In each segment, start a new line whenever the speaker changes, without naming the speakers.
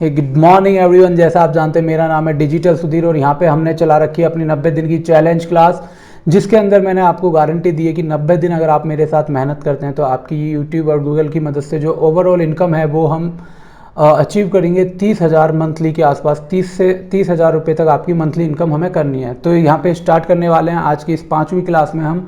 Good morning everyone. जैसा आप जानते हैं मेरा नाम है डिजिटल सुधीर और यहाँ पे हमने चला रखी है अपनी 90 दिन की चैलेंज क्लास, जिसके अंदर मैंने आपको गारंटी दी है कि 90 दिन अगर आप मेरे साथ मेहनत करते हैं तो आपकी यूट्यूब और गूगल की मदद से जो ओवरऑल इनकम है वो हम अचीव करेंगे 30,000 मंथली के आसपास। 30,000 रुपये तक आपकी मंथली इनकम हमें करनी है। तो यहाँ पे स्टार्ट करने वाले हैं आज की इस 5वीं क्लास में हम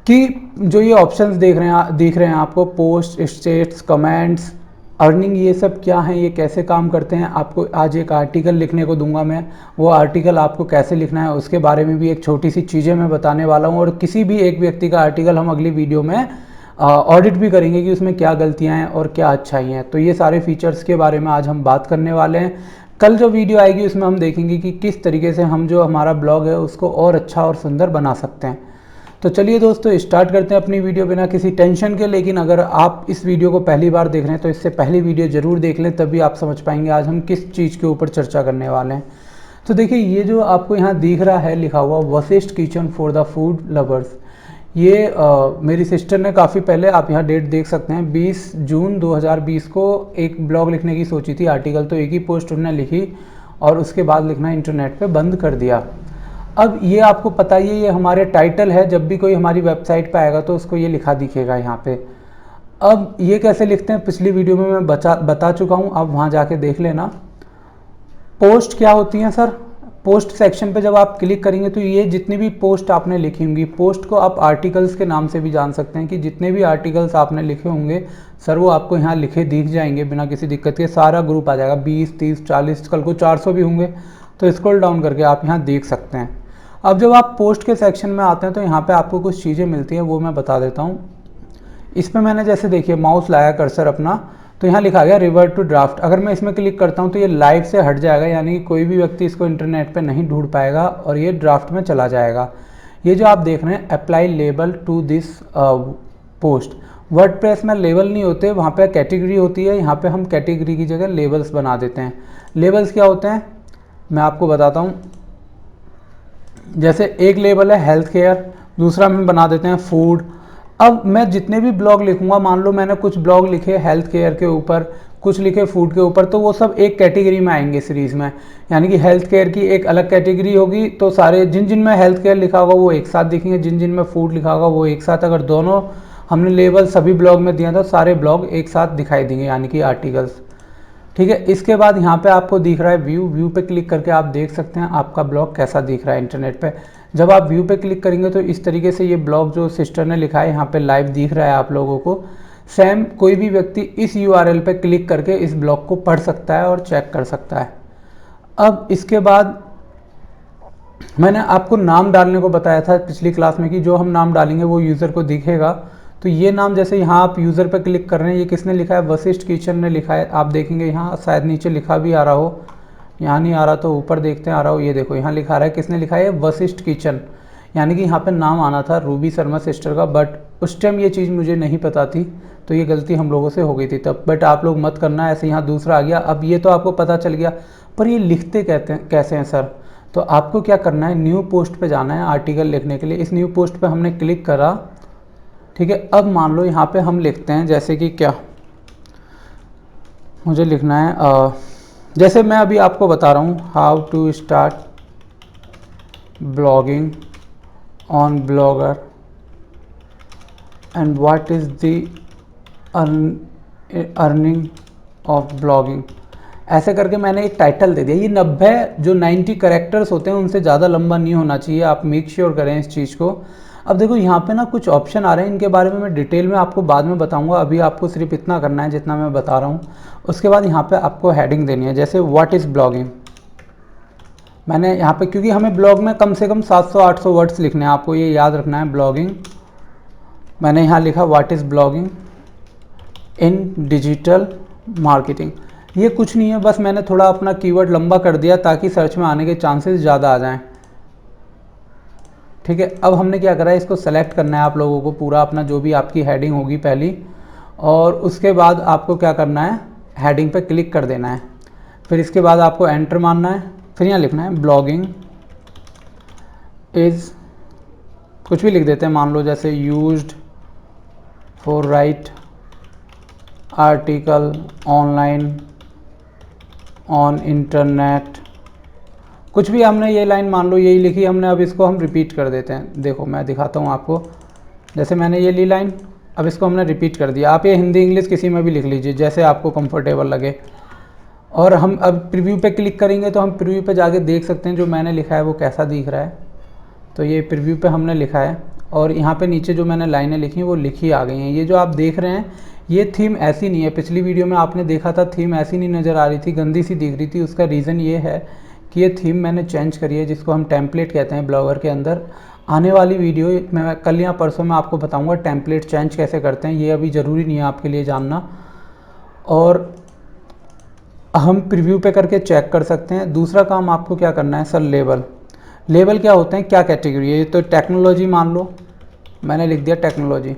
कि जो ये ऑप्शंस दिख रहे हैं आपको, पोस्ट, स्टेट्स, कमेंट्स, अर्निंग, ये सब क्या हैं, ये कैसे काम करते हैं। आपको आज एक आर्टिकल लिखने को दूंगा मैं, वो आर्टिकल आपको कैसे लिखना है उसके बारे में भी एक छोटी सी चीज़ें मैं बताने वाला हूँ। और किसी भी एक व्यक्ति का आर्टिकल हम अगली वीडियो में ऑडिट भी करेंगे कि उसमें क्या गलतियाँ हैं और क्या अच्छाई हैं। तो ये सारे फीचर्स के बारे में आज हम बात करने वाले हैं। कल जो वीडियो आएगी उसमें हम देखेंगे कि किस तरीके से हम जो हमारा ब्लॉग है उसको और अच्छा और सुंदर बना सकते हैं। तो चलिए दोस्तों स्टार्ट करते हैं अपनी वीडियो बिना किसी टेंशन के। लेकिन अगर आप इस वीडियो को पहली बार देख रहे हैं तो इससे पहली वीडियो ज़रूर देख लें, तभी आप समझ पाएंगे आज हम किस चीज़ के ऊपर चर्चा करने वाले हैं। तो देखिए, ये जो आपको यहाँ दिख रहा है लिखा हुआ Vashishtha kitchen for the food lovers, ये मेरी सिस्टर ने काफ़ी पहले, आप यहाँ डेट देख सकते हैं, 20 जून 2020 को एक ब्लॉग लिखने की सोची थी। आर्टिकल तो एक ही पोस्ट उन्होंने लिखी और उसके बाद लिखना इंटरनेट पे बंद कर दिया। अब ये आपको पता ही है, ये हमारे टाइटल है। जब भी कोई हमारी वेबसाइट पे आएगा तो उसको ये लिखा दिखेगा यहाँ पे। अब ये कैसे लिखते हैं पिछली वीडियो में मैं बता चुका हूँ, आप वहाँ जाके देख लेना। पोस्ट क्या होती हैं सर? पोस्ट सेक्शन पे जब आप क्लिक करेंगे तो ये जितनी भी पोस्ट आपने लिखी होंगी, पोस्ट को आप आर्टिकल्स के नाम से भी जान सकते हैं कि जितने भी आर्टिकल्स आपने लिखे होंगे सर वो आपको यहाँ लिखे दिख जाएंगे बिना किसी दिक्कत के। सारा ग्रुप आ जाएगा, 20, 30, 40, कल को 400 भी होंगे। तो स्क्रॉल डाउन करके आप यहाँ देख सकते हैं। अब जब आप पोस्ट के सेक्शन में आते हैं तो यहाँ पे आपको कुछ चीज़ें मिलती हैं, वो मैं बता देता हूँ। इसमें मैंने जैसे देखिए माउस लाया कर्सर अपना, तो यहाँ लिखा गया रिवर्ट टू ड्राफ्ट। अगर मैं इसमें क्लिक करता हूँ तो ये लाइव से हट जाएगा, यानी कि कोई भी व्यक्ति इसको इंटरनेट पे नहीं ढूंढ पाएगा और ये ड्राफ्ट में चला जाएगा। ये जो आप देख रहे हैं apply label to this post, WordPress में लेबल नहीं होते, वहाँ पे कैटेगरी होती है। यहाँ पे हम कैटेगरी की जगह लेबल्स बना देते हैं। लेबल्स क्या होते हैं मैं आपको बताता हूँ। जैसे एक लेबल है हेल्थ केयर, दूसरा हम बना देते हैं फूड। अब मैं जितने भी ब्लॉग लिखूंगा, मान लो मैंने कुछ ब्लॉग लिखे हेल्थ केयर के ऊपर, कुछ लिखे फूड के ऊपर, तो वो सब एक कैटेगरी में आएंगे सीरीज़ में। यानी कि हेल्थ केयर की एक अलग कैटेगरी होगी, तो सारे जिन जिन में हेल्थ केयर लिखा होगा वो एक साथ दिखेंगे, जिन जिन में फूड लिखा होगा वो एक साथ। अगर दोनों हमने लेबल सभी ब्लॉग में दिया तो सारे ब्लॉग एक साथ दिखाई देंगे, यानी कि आर्टिकल्स। ठीक है, इसके बाद यहाँ पे आपको दिख रहा है व्यू पे क्लिक करके आप देख सकते हैं आपका ब्लॉग कैसा दिख रहा है इंटरनेट पे। जब आप व्यू पे क्लिक करेंगे तो इस तरीके से ये ब्लॉग जो सिस्टर ने लिखा है यहाँ पे लाइव दिख रहा है आप लोगों को। सेम कोई भी व्यक्ति इस URL पे क्लिक करके इस ब्लॉग को पढ़ सकता है और चेक कर सकता है। अब इसके बाद मैंने आपको नाम डालने को बताया था पिछली क्लास में कि जो हम नाम डालेंगे वो यूज़र को दिखेगा। तो ये नाम जैसे यहाँ आप यूज़र पर क्लिक कर रहे हैं, ये किसने लिखा है? वशिष्ठ किचन ने लिखा है। आप देखेंगे यहाँ शायद नीचे लिखा भी आ रहा हो, यहाँ नहीं आ रहा तो ऊपर देखते हैं आ रहा हो। ये देखो यहाँ लिखा रहा है, किसने लिखा है? वशिष्ठ किचन। यानी कि यहाँ पे नाम आना था रूबी शर्मा सिस्टर का, बट उस टाइम ये चीज़ मुझे नहीं पता थी, तो ये गलती हम लोगों से हो गई थी तब। बट आप लोग मत करना ऐसे, यहाँ दूसरा आ गया। अब ये तो आपको पता चल गया, पर ये लिखते कहते हैं कैसे हैं सर? तो आपको क्या करना है, न्यू पोस्ट पे जाना है आर्टिकल लिखने के लिए। इस न्यू पोस्ट पे हमने क्लिक करा, ठीक है। अब मान लो यहाँ पे हम लिखते हैं जैसे कि क्या मुझे लिखना है, जैसे मैं अभी आपको बता रहा हूँ how to start blogging on Blogger and what is the earning of blogging. ऐसे करके मैंने एक टाइटल दे दिया। ये 90 कैरेक्टर्स होते हैं, उनसे ज़्यादा लंबा नहीं होना चाहिए, आप मेक श्योर करें इस चीज़ को। अब देखो यहाँ पे ना कुछ ऑप्शन आ रहे हैं, इनके बारे में मैं डिटेल में आपको बाद में बताऊंगा। अभी आपको सिर्फ इतना करना है जितना मैं बता रहा हूँ। उसके बाद यहाँ पे आपको हेडिंग देनी है, जैसे व्हाट इज़ ब्लॉगिंग। मैंने यहाँ पे, क्योंकि हमें ब्लॉग में कम से कम 700-800 वर्ड्स लिखने हैं, आपको ये याद रखना है। ब्लॉगिंग, मैंने यहाँ लिखा what is blogging in digital marketing. ये कुछ नहीं है, बस मैंने थोड़ा अपना कीवर्ड लंबा कर दिया ताकि सर्च में आने के चांसेस ज़्यादा आ जाएं। ठीक है, अब हमने क्या करा है, इसको सेलेक्ट करना है आप लोगों को पूरा अपना, जो भी आपकी हेडिंग होगी पहली, और उसके बाद आपको क्या करना है, हेडिंग पे क्लिक कर देना है। फिर इसके बाद आपको एंटर मारना है, फिर यहाँ लिखना है ब्लॉगिंग इज़, कुछ भी लिख देते हैं, मान लो जैसे used for right article online on internet, कुछ भी हमने ये लाइन मान लो यही लिखी हमने, अब इसको हम रिपीट कर देते हैं। देखो मैं दिखाता हूँ आपको, जैसे मैंने ये ली लाइन, अब इसको हमने रिपीट कर दिया। आप ये हिंदी इंग्लिश किसी में भी लिख लीजिए जैसे आपको कंफर्टेबल लगे। और हम अब प्रीव्यू पे क्लिक करेंगे तो हम प्रीव्यू पे जाके देख सकते हैं जो मैंने लिखा है वो कैसा दिख रहा है। तो ये प्रीव्यू पे हमने लिखा है और यहाँ पे नीचे जो मैंने लाइनें लिखी हैं वो लिखी आ गई हैं। ये जो आप देख रहे हैं ये थीम ऐसी नहीं है, पिछली वीडियो में आपने देखा था थीम ऐसी नहीं नज़र आ रही थी, गंदी सी दिख रही थी। उसका रीज़न ये है कि ये थीम मैंने चेंज करी है, जिसको हम टेम्पलेट कहते हैं ब्लॉगर के अंदर। आने वाली वीडियो मैं कल या परसों में आपको बताऊंगा टेम्पलेट चेंज कैसे करते हैं, ये अभी ज़रूरी नहीं है आपके लिए जानना। और हम प्रीव्यू पे करके चेक कर सकते हैं। दूसरा काम आपको क्या करना है सर, लेबल। लेबल क्या होते हैं, क्या कैटेगरी है। ये तो टेक्नोलॉजी मान लो, मैंने लिख दिया टेक्नोलॉजी।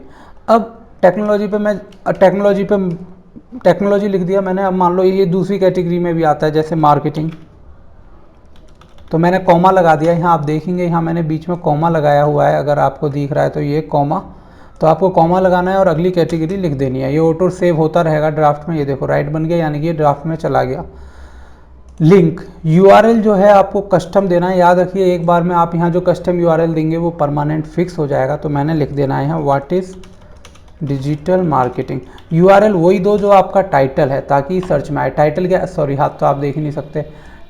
अब टेक्नोलॉजी लिख दिया मैंने। अब मान लो ये दूसरी कैटेगरी में भी आता है जैसे मार्केटिंग, तो मैंने कॉमा लगा दिया। यहाँ आप देखेंगे यहाँ मैंने बीच में कॉमा लगाया हुआ है, अगर आपको दिख रहा है तो ये कॉमा, तो आपको कॉमा लगाना है और अगली कैटेगरी लिख देनी है। ये ऑटो सेव होता रहेगा ड्राफ्ट में। ये देखो राइट बन गया, यानी कि ये ड्राफ्ट में चला गया। लिंक यूआरएल जो है आपको कस्टम देना है, याद रखिए एक बार में आप यहाँ जो कस्टम यूआरएल देंगे वो परमानेंट फिक्स हो जाएगा। तो मैंने लिख देना है यहाँ what is digital marketing. URL वही दो जो आपका टाइटल है ताकि सर्च में आए। टाइटल क्या, सॉरी हाथ तो आप देख ही नहीं सकते।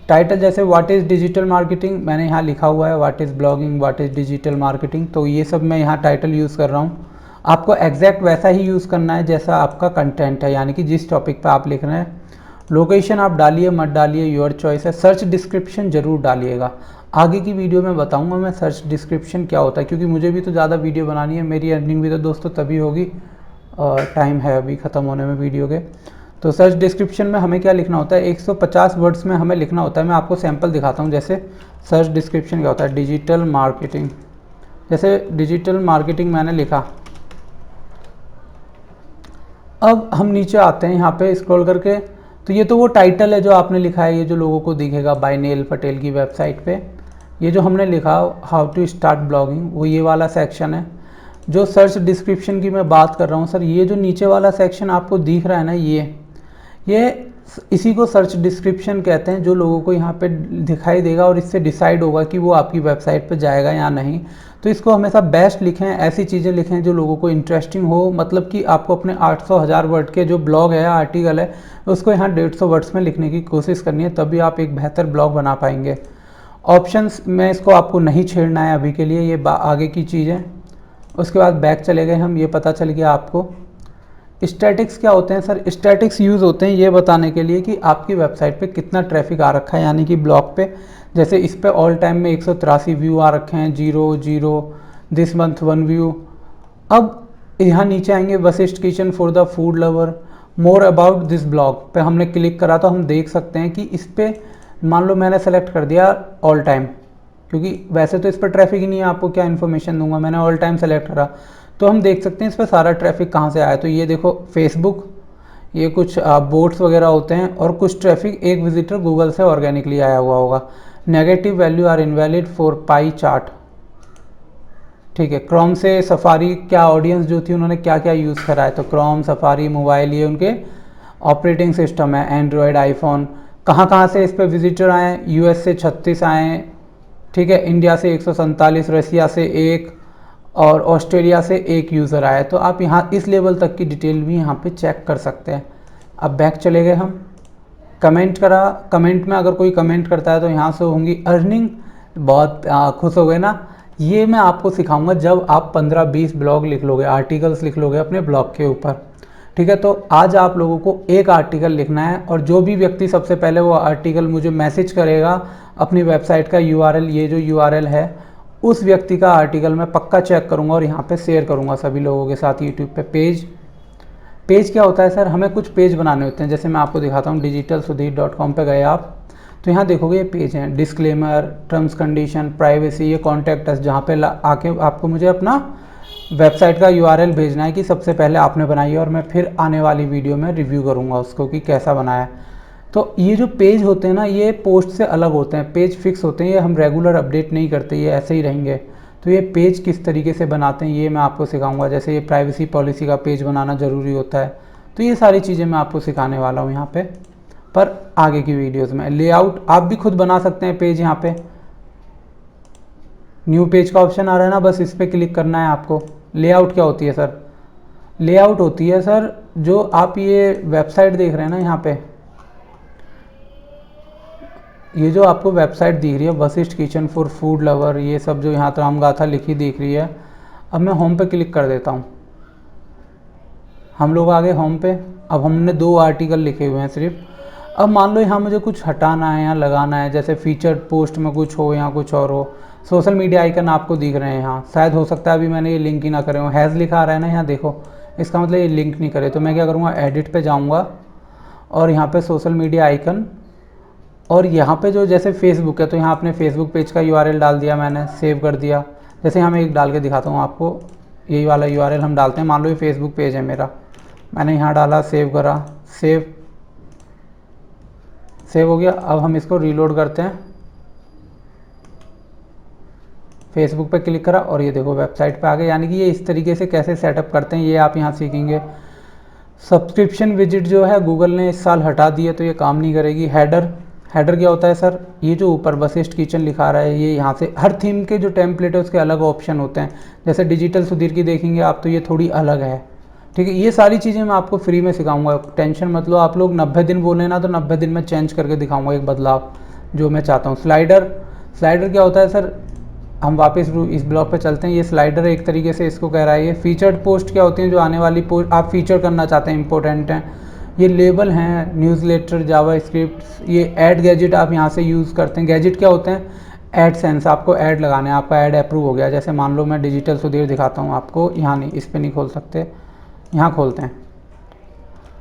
टाइटल जैसे व्हाट इज़ डिजिटल मार्केटिंग, मैंने यहाँ लिखा हुआ है what is blogging, what is digital marketing. तो ये सब मैं यहाँ टाइटल यूज़ कर रहा हूँ। आपको एग्जैक्ट वैसा ही यूज़ करना है जैसा आपका कंटेंट है, यानी कि जिस टॉपिक पे आप लिख रहे हैं। लोकेशन आप डालिए मत डालिए, योर चॉइस है। सर्च डिस्क्रिप्शन ज़रूर डालिएगा। आगे की वीडियो में बताऊंगा मैं सर्च डिस्क्रिप्शन क्या होता है, क्योंकि मुझे भी तो ज़्यादा वीडियो बनानी है। मेरी अर्निंग भी तो दोस्तों तभी होगी, और टाइम है अभी ख़त्म होने में वीडियो के। तो सर्च डिस्क्रिप्शन में हमें क्या लिखना होता है, 150 वर्ड्स में हमें लिखना होता है। मैं आपको सैम्पल दिखाता हूँ। जैसे सर्च डिस्क्रिप्शन क्या होता है, डिजिटल मार्केटिंग। जैसे डिजिटल मार्केटिंग मैंने लिखा। अब हम नीचे आते हैं यहाँ पे स्क्रॉल करके, तो ये तो वो टाइटल है जो आपने लिखा है, ये जो लोगों को दिखेगा बाय नील पटेल की वेबसाइट पे। ये जो हमने लिखा हाउ टू स्टार्ट ब्लॉगिंग, वो ये वाला सेक्शन है। जो सर्च डिस्क्रिप्शन की मैं बात कर रहा हूँ सर, ये जो नीचे वाला सेक्शन आपको दिख रहा है ना, ये इसी को सर्च डिस्क्रिप्शन कहते हैं, जो लोगों को यहाँ पे दिखाई देगा और इससे डिसाइड होगा कि वो आपकी वेबसाइट पे जाएगा या नहीं। तो इसको हमेशा बेस्ट लिखें, ऐसी चीज़ें लिखें जो लोगों को इंटरेस्टिंग हो। मतलब कि आपको अपने 800-1000 वर्ड के जो ब्लॉग है, आर्टिकल है, उसको यहाँ 150 वर्ड्स में लिखने की कोशिश करनी है, तभी आप एक बेहतर ब्लॉग बना पाएंगे। ऑप्शंस में इसको आपको नहीं छेड़ना है अभी के लिए, ये आगे की चीज़ है। उसके बाद बैक चले गए हम, ये पता चल गया आपको। स्टैटिक्स क्या होते हैं सर, स्टैटिक्स यूज़ होते हैं ये बताने के लिए कि आपकी वेबसाइट पे कितना ट्रैफिक आ रखा है, यानी कि ब्लॉग पे। जैसे इस पे ऑल टाइम में 183 व्यू आ रखे हैं, 0 दिस मंथ 1 व्यू। अब यहाँ नीचे आएंगे Vashishtha kitchen for the food lover, more about this blog पे हमने क्लिक करा तो हम देख सकते हैं कि इस पर मान लो मैंने सेलेक्ट कर दिया ऑल टाइम, क्योंकि वैसे तो इस पर ट्रैफिक ही नहीं है, आपको क्या इन्फॉर्मेशन दूंगा। मैंने ऑल टाइम सेलेक्ट करा तो हम देख सकते हैं इस पर सारा ट्रैफिक कहाँ से आया। तो ये देखो फेसबुक, ये कुछ बोट्स वगैरह होते हैं, और कुछ ट्रैफिक एक विजिटर गूगल से ऑर्गेनिकली आया हुआ होगा। Negative value are invalid for pie chart, ठीक है। क्रोम से सफारी, क्या ऑडियंस जो थी उन्होंने क्या क्या यूज़ करा है, तो क्रोम, सफारी, मोबाइल, ये उनके ऑपरेटिंग सिस्टम है, एंड्रॉयड, आईफोन। कहाँ से इस पर विजिटर आए, यूएस से 36 आए, ठीक है, इंडिया से 147, रसिया से 1 और ऑस्ट्रेलिया से 1 यूज़र आया। तो आप यहाँ इस लेवल तक की डिटेल भी यहाँ पे चेक कर सकते हैं। अब बैक चले गए हम, कमेंट करा। कमेंट में अगर कोई कमेंट करता है तो यहाँ से होंगी अर्निंग। बहुत खुश हो गए ना। ये मैं आपको सिखाऊंगा जब आप 15-20 ब्लॉग लिख लोगे, आर्टिकल्स लिख लोगे अपने ब्लॉग के ऊपर, ठीक है। तो आज आप लोगों को एक आर्टिकल लिखना है, और जो भी व्यक्ति सबसे पहले वो आर्टिकल मुझे मैसेज करेगा अपनी वेबसाइट का यूआरएल, ये जो यूआरएल है, उस व्यक्ति का आर्टिकल मैं पक्का चेक करूंगा और यहाँ पे शेयर करूंगा सभी लोगों के साथ यूट्यूब पे। पेज क्या होता है सर, हमें कुछ पेज बनाने होते हैं। जैसे मैं आपको दिखाता हूँ, digitalsudhir.com पे गए आप तो यहाँ देखोगे ये पेज हैं, डिस्क्लेमर, टर्म्स कंडीशन, प्राइवेसी, ये कॉन्टैक्ट अस, जहाँ पे आके आपको मुझे अपना वेबसाइट का यूआरएल भेजना है कि सबसे पहले आपने बनाई है, और मैं फिर आने वाली वीडियो में रिव्यू करूँगा उसको कि कैसा बनाया है। तो ये जो पेज होते हैं ना, ये पोस्ट से अलग होते हैं, पेज फिक्स होते हैं, ये हम रेगुलर अपडेट नहीं करते, ये ऐसे ही रहेंगे। तो ये पेज किस तरीके से बनाते हैं ये मैं आपको सिखाऊंगा। जैसे ये प्राइवेसी पॉलिसी का पेज बनाना ज़रूरी होता है, तो ये सारी चीज़ें मैं आपको सिखाने वाला हूँ यहाँ पे। पर आगे की वीडियोस में। लेआउट आप भी खुद बना सकते हैं पेज। यहाँ पे न्यू पेज का ऑप्शन आ रहा है ना, बस इस पर क्लिक करना है आपको। लेआउट क्या होती है सर? लेआउट होती है सर, जो आप ये वेबसाइट देख रहे हैं ना, यहाँ पे ये जो आपको वेबसाइट दिख रही है Vashishtha kitchen for food lover, ये सब जो यहाँ रामगाथा लिखी दिख रही है। अब मैं होम पे क्लिक कर देता हूँ। हम लोग आ गए होम पे। अब हमने 2 आर्टिकल लिखे हुए हैं सिर्फ। अब मान लो यहाँ मुझे कुछ हटाना है या लगाना है, जैसे फीचर्ड पोस्ट में कुछ हो या कुछ और हो। सोशल मीडिया आइकन आपको दिख रहे हैं यहाँ, शायद हो सकता है अभी मैंने ये लिंक ही ना करे हो। हैज़ लिखा आ रहा है ना यहाँ देखो, इसका मतलब ये लिंक नहीं करे। तो मैं क्या करूँगा, एडिट पे जाऊँगा और यहाँ पे सोशल मीडिया आइकन, और यहाँ पे जो जैसे फेसबुक है तो यहाँ अपने फेसबुक पेज का यूआरएल डाल दिया मैंने, सेव कर दिया। जैसे यहाँ मैं एक डाल के दिखाता हूँ आपको, यही वाला यूआरएल हम डालते हैं। मान लो ये फेसबुक पेज है मेरा, मैंने यहाँ डाला, सेव करा, सेव हो गया। अब हम इसको रीलोड करते हैं। फेसबुक पे क्लिक करा और ये देखो वेबसाइट पे आ गए। यानी कि ये इस तरीके से कैसे सेटअप करते हैं ये आप यहाँ सीखेंगे। सब्सक्रिप्शन विजिट जो है गूगल ने इस साल हटा दी है, तो ये काम नहीं करेगी। हेडर क्या होता है सर? ये जो ऊपर वशिष्ठ किचन लिखा रहा है, ये यहाँ से हर थीम के जो टेम्पलेट है उसके अलग ऑप्शन होते हैं। जैसे डिजिटल सुधीर की देखेंगे आप तो ये थोड़ी अलग है, ठीक है। ये सारी चीज़ें मैं आपको फ्री में सिखाऊंगा, टेंशन मत लो। आप लोग 90 दिन बोले ना, तो 90 दिन में चेंज करके दिखाऊंगा एक बदलाव जो मैं चाहता हूँ। स्लाइडर क्या होता है सर? हम वापस इस ब्लॉग पे चलते हैं। ये स्लाइडर एक तरीके से इसको कह रहा है। ये फीचर्ड पोस्ट क्या होती हैं? जो आने वाली पोस्ट आप फीचर करना चाहते हैं, इंपॉर्टेंट हैं। ये लेबल हैं, न्यूज़लेटर, जावास्क्रिप्ट। ये ऐड गैजेट आप यहाँ से यूज़ करते हैं। गैजेट क्या होते हैं? एडसेंस, आपको ऐड लगाने हैं, आपका ऐड अप्रूव हो गया। जैसे मान लो मैं डिजिटल सुधीर दिखाता हूँ आपको, यहाँ नहीं, इस पर नहीं खोल सकते, यहाँ खोलते हैं।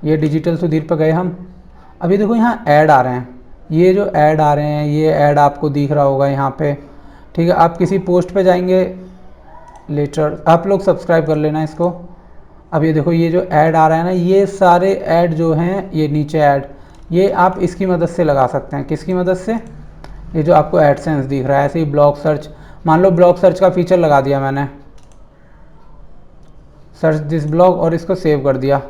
ये डिजिटल सुधीर पर गए हम। अभी देखो यहाँ ऐड आ रहे हैं, ये जो ऐड आ रहे हैं, ये ऐड आपको दिख रहा होगा यहाँ पे, ठीक है। आप किसी पोस्ट पे जाएंगे लेटर, आप लोग सब्सक्राइब कर लेना इसको। अब ये देखो ये जो ऐड आ रहा है ना, ये सारे ऐड जो हैं, ये नीचे ऐड, ये आप इसकी मदद से लगा सकते हैं। किसकी मदद से? ये जो आपको एडसेंस दिख रहा है। ऐसे ही ब्लॉग सर्च, मान लो ब्लॉग सर्च का फीचर लगा दिया मैंने, सर्च दिस ब्लॉग, और इसको सेव कर दिया।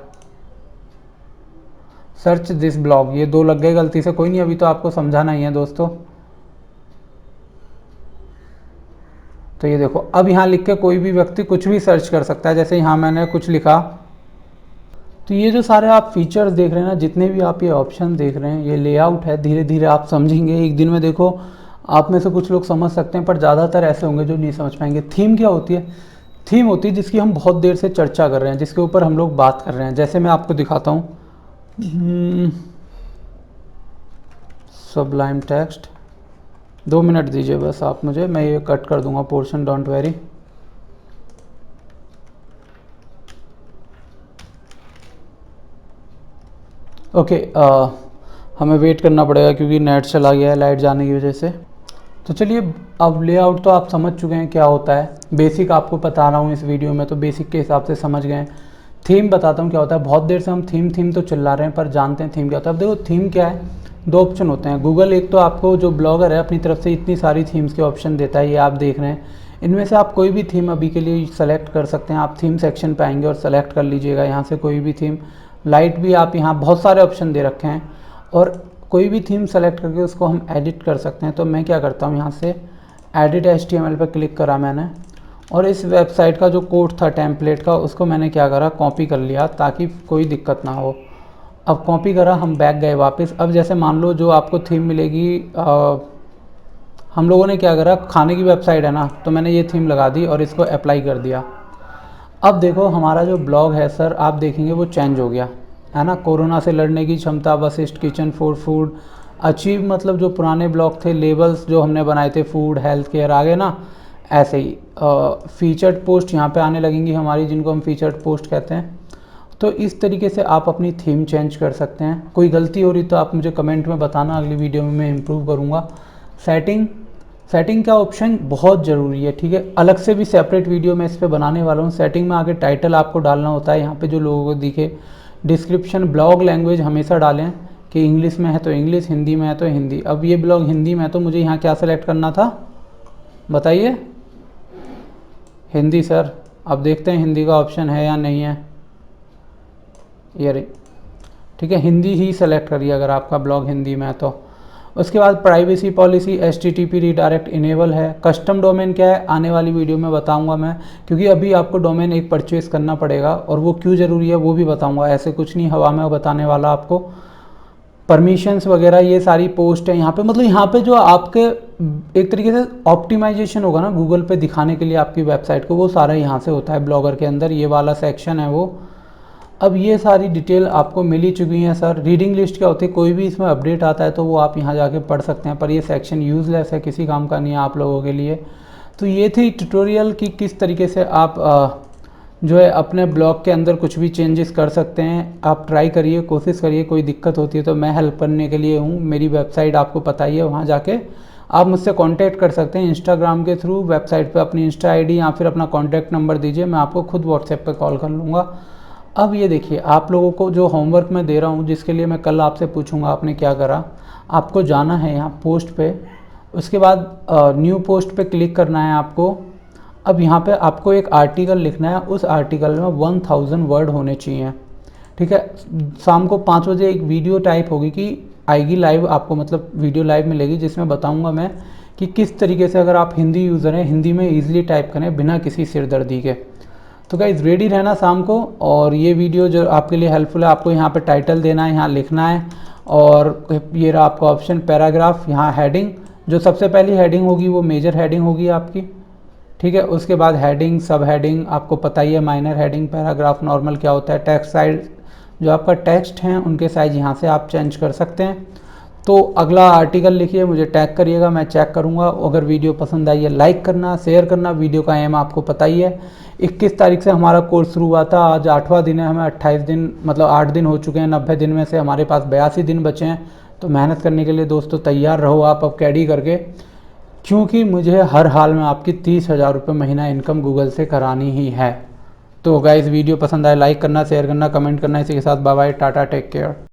सर्च दिस ब्लॉग, ये 2 लग गए गलती से, कोई नहीं, अभी तो आपको समझाना ही है दोस्तों। तो ये देखो अब यहाँ लिख के कोई भी व्यक्ति कुछ भी सर्च कर सकता है। जैसे यहाँ मैंने कुछ लिखा, तो ये जो सारे आप फीचर्स देख रहे हैं ना, जितने भी आप ये ऑप्शन देख रहे हैं, ये लेआउट है। धीरे धीरे आप समझेंगे, एक दिन में देखो आप में से कुछ लोग समझ सकते हैं, पर ज़्यादातर ऐसे होंगे जो नहीं समझ पाएंगे। थीम क्या होती है? थीम होती है जिसकी हम बहुत देर से चर्चा कर रहे हैं, जिसके ऊपर हम लोग बात कर रहे हैं। जैसे मैं आपको दिखाता हूँ, सबलाइम टेक्स्ट, 2 मिनट दीजिए बस आप मुझे, मैं ये कट कर दूंगा पोर्शन, डोंट वेरी। ओके, हमें वेट करना पड़ेगा क्योंकि नेट चला गया है लाइट जाने की वजह से। तो चलिए, अब लेआउट तो आप समझ चुके हैं क्या होता है। बेसिक आपको बता रहा हूँ इस वीडियो में, तो बेसिक के हिसाब से समझ गए। थीम बताता हूँ क्या होता है। बहुत देर से हम थीम तो चिल्ला रहे हैं, पर जानते हैं थीम क्या होता है। अब देखो थीम क्या है, 2 ऑप्शन होते हैं। गूगल एक तो आपको जो ब्लॉगर है अपनी तरफ से इतनी सारी थीम्स के ऑप्शन देता है, ये आप देख रहे हैं। इनमें से आप कोई भी थीम अभी के लिए सेलेक्ट कर सकते हैं। आप थीम सेक्शन पे आएंगे और सेलेक्ट कर लीजिएगा यहाँ से कोई भी थीम। लाइट भी आप यहाँ बहुत सारे ऑप्शन दे रखे हैं, और कोई भी थीम सेलेक्ट करके उसको हम एडिट कर सकते हैं। तो मैं क्या करता हूँ, यहाँ से एडिट HTML पर क्लिक करा मैंने, और इस वेबसाइट का जो कोड था टेम्पलेट का, उसको मैंने क्या करा, कॉपी कर लिया ताकि कोई दिक्कत ना हो। अब कॉपी करा, हम बैक गए वापस। अब जैसे मान लो जो आपको थीम मिलेगी, हम लोगों ने क्या करा, खाने की वेबसाइट है ना, तो मैंने ये थीम लगा दी और इसको अप्लाई कर दिया। अब देखो हमारा जो ब्लॉग है सर, आप देखेंगे वो चेंज हो गया है ना। कोरोना से लड़ने की क्षमता, Vashishtha kitchen for food achieve, मतलब जो पुराने ब्लॉग थे, लेबल्स जो हमने बनाए थे, फूड हेल्थ केयर आ गए ना। ऐसे ही फीचर्ड पोस्ट यहाँ पे आने लगेंगी हमारी, जिनको हम फीचर्ड पोस्ट कहते हैं। तो इस तरीके से आप अपनी थीम चेंज कर सकते हैं। कोई गलती हो रही तो आप मुझे कमेंट में बताना, अगली वीडियो में मैं इम्प्रूव करूँगा। सेटिंग का ऑप्शन बहुत ज़रूरी है, ठीक है। अलग से भी सेपरेट वीडियो मैं इस पर बनाने वाला हूँ। सेटिंग में आगे टाइटल आपको डालना होता है, यहाँ पे जो लोगों को दिखे। डिस्क्रिप्शन, ब्लॉग लैंग्वेज हमेशा डालें कि इंग्लिश में है तो इंग्लिश, हिंदी में है तो हिंदी। अब ये ब्लॉग हिंदी में है तो मुझे यहाँ क्या सेलेक्ट करना था, बताइए? हिंदी सर। अब देखते हैं हिंदी का ऑप्शन है या नहीं है। ये ठीक है, हिंदी ही सेलेक्ट करिए अगर आपका ब्लॉग हिंदी में है तो। उसके बाद privacy policy HTTP redirect enable है। कस्टम डोमेन क्या है आने वाली वीडियो में बताऊंगा मैं, क्योंकि अभी आपको डोमेन एक परचेज़ करना पड़ेगा और वो क्यों ज़रूरी है वो भी बताऊंगा, ऐसे कुछ नहीं हवा में बताने वाला आपको। परमिशंस वगैरह ये सारी पोस्ट है यहाँ पे, मतलब यहाँ पे जो आपके एक तरीके से ऑप्टिमाइजेशन होगा ना गूगल पे दिखाने के लिए आपकी वेबसाइट को, वो सारा यहाँ से होता है ब्लॉगर के अंदर, ये वाला सेक्शन है वो। अब ये सारी डिटेल आपको मिल ही चुकी है सर। रीडिंग लिस्ट क्या होती है, कोई भी इसमें अपडेट आता है तो वो आप यहाँ जाके पढ़ सकते हैं, पर ये सेक्शन यूज़लेस है, किसी काम का नहीं है आप लोगों के लिए। तो ये थी ट्यूटोरियल कि किस तरीके से आप जो है अपने ब्लॉग के अंदर कुछ भी चेंजेस कर सकते हैं। आप ट्राई करिए, कोशिश करिए, कोई दिक्कत होती है तो मैं हेल्प करने के लिए हूँ। मेरी वेबसाइट आपको पता ही है, वहाँ जाके आप मुझसे कांटेक्ट कर सकते हैं इंस्टाग्राम के थ्रू। वेबसाइट पे अपनी इंस्टा आईडी या फिर अपना कॉन्टैक्ट नंबर दीजिए, मैं आपको खुद व्हाट्सएप पे कॉल कर लूँगा। अब ये देखिए, आप लोगों को जो होमवर्क मैं दे रहा हूँ, जिसके लिए मैं कल आपसे पूछूंगा आपने क्या करा, आपको जाना है यहाँ पोस्ट पे, उसके बाद न्यू पोस्ट पे क्लिक करना है आपको। अब यहाँ पे आपको एक आर्टिकल लिखना है, उस आर्टिकल में 1000 वर्ड होने चाहिए, ठीक है। शाम को 5 बजे एक वीडियो टाइप होगी कि आएगी लाइव, आपको मतलब वीडियो लाइव मिलेगी, जिसमें बताऊंगा मैं कि किस तरीके से अगर आप हिंदी यूज़र हैं हिंदी में ईजिली टाइप करें बिना किसी सिरदर्दी के। तो गाइस रेडी रहना शाम को। और ये वीडियो जो आपके लिए हेल्पफुल है, आपको यहाँ पे टाइटल देना है, यहाँ लिखना है, और ये रहा आपका ऑप्शन पैराग्राफ, यहाँ हेडिंग, जो सबसे पहली हेडिंग होगी वो मेजर हेडिंग होगी आपकी, ठीक है। उसके बाद हेडिंग, सब हेडिंग आपको पता ही है, माइनर हेडिंग, पैराग्राफ, नॉर्मल क्या होता है, टेक्स्ट साइज, जो आपका टेक्स्ट है उनके साइज यहाँ से आप चेंज कर सकते हैं। तो अगला आर्टिकल लिखिए, मुझे टैग करिएगा, मैं चेक करूँगा। अगर वीडियो पसंद आई है लाइक करना, शेयर करना। वीडियो का एम आपको पता ही है, 21 तारीख से हमारा कोर्स शुरू हुआ था, आज 8वां दिन है, हमें 28 दिन मतलब 8 दिन हो चुके हैं, 90 दिन में से हमारे पास 82 दिन बचे हैं। तो मेहनत करने के लिए दोस्तों तैयार रहो आप अब कैडी करके, क्योंकि मुझे हर हाल में आपकी 30,000 रुपये महीना इनकम गूगल से करानी ही है। तो गाइस वीडियो पसंद आए लाइक करना, शेयर करना, कमेंट करना। इसी के साथ bye bye, tata, take care.